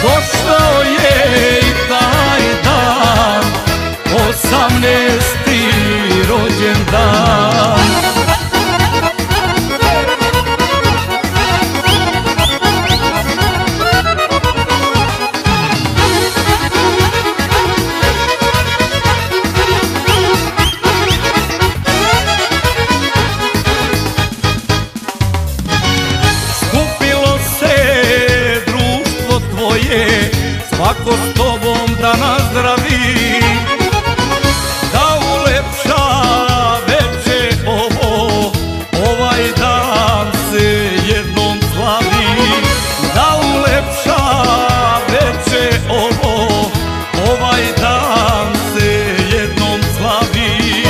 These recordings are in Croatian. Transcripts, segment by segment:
Došao je i taj dan, 18. rođendan. Skupilo se društvo tvoje, svako s tobom da nazdravi, da ulepša veče ovo, ovaj dan se jednom slavi. Da ulepša veče ovo, ovaj dan se jednom slavi.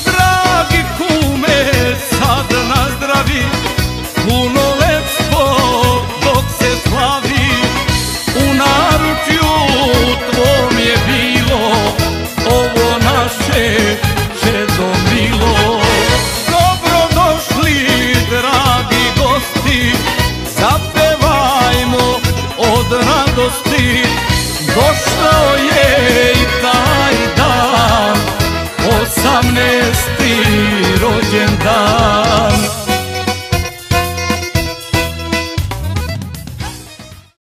Dragi kume, sad nazdravi, punoletstvo dok se slavi. U naručju tvom je bilo ovo naše čedo milo. Dobro došli dragi gosti, zapevajmo od radosti. Došao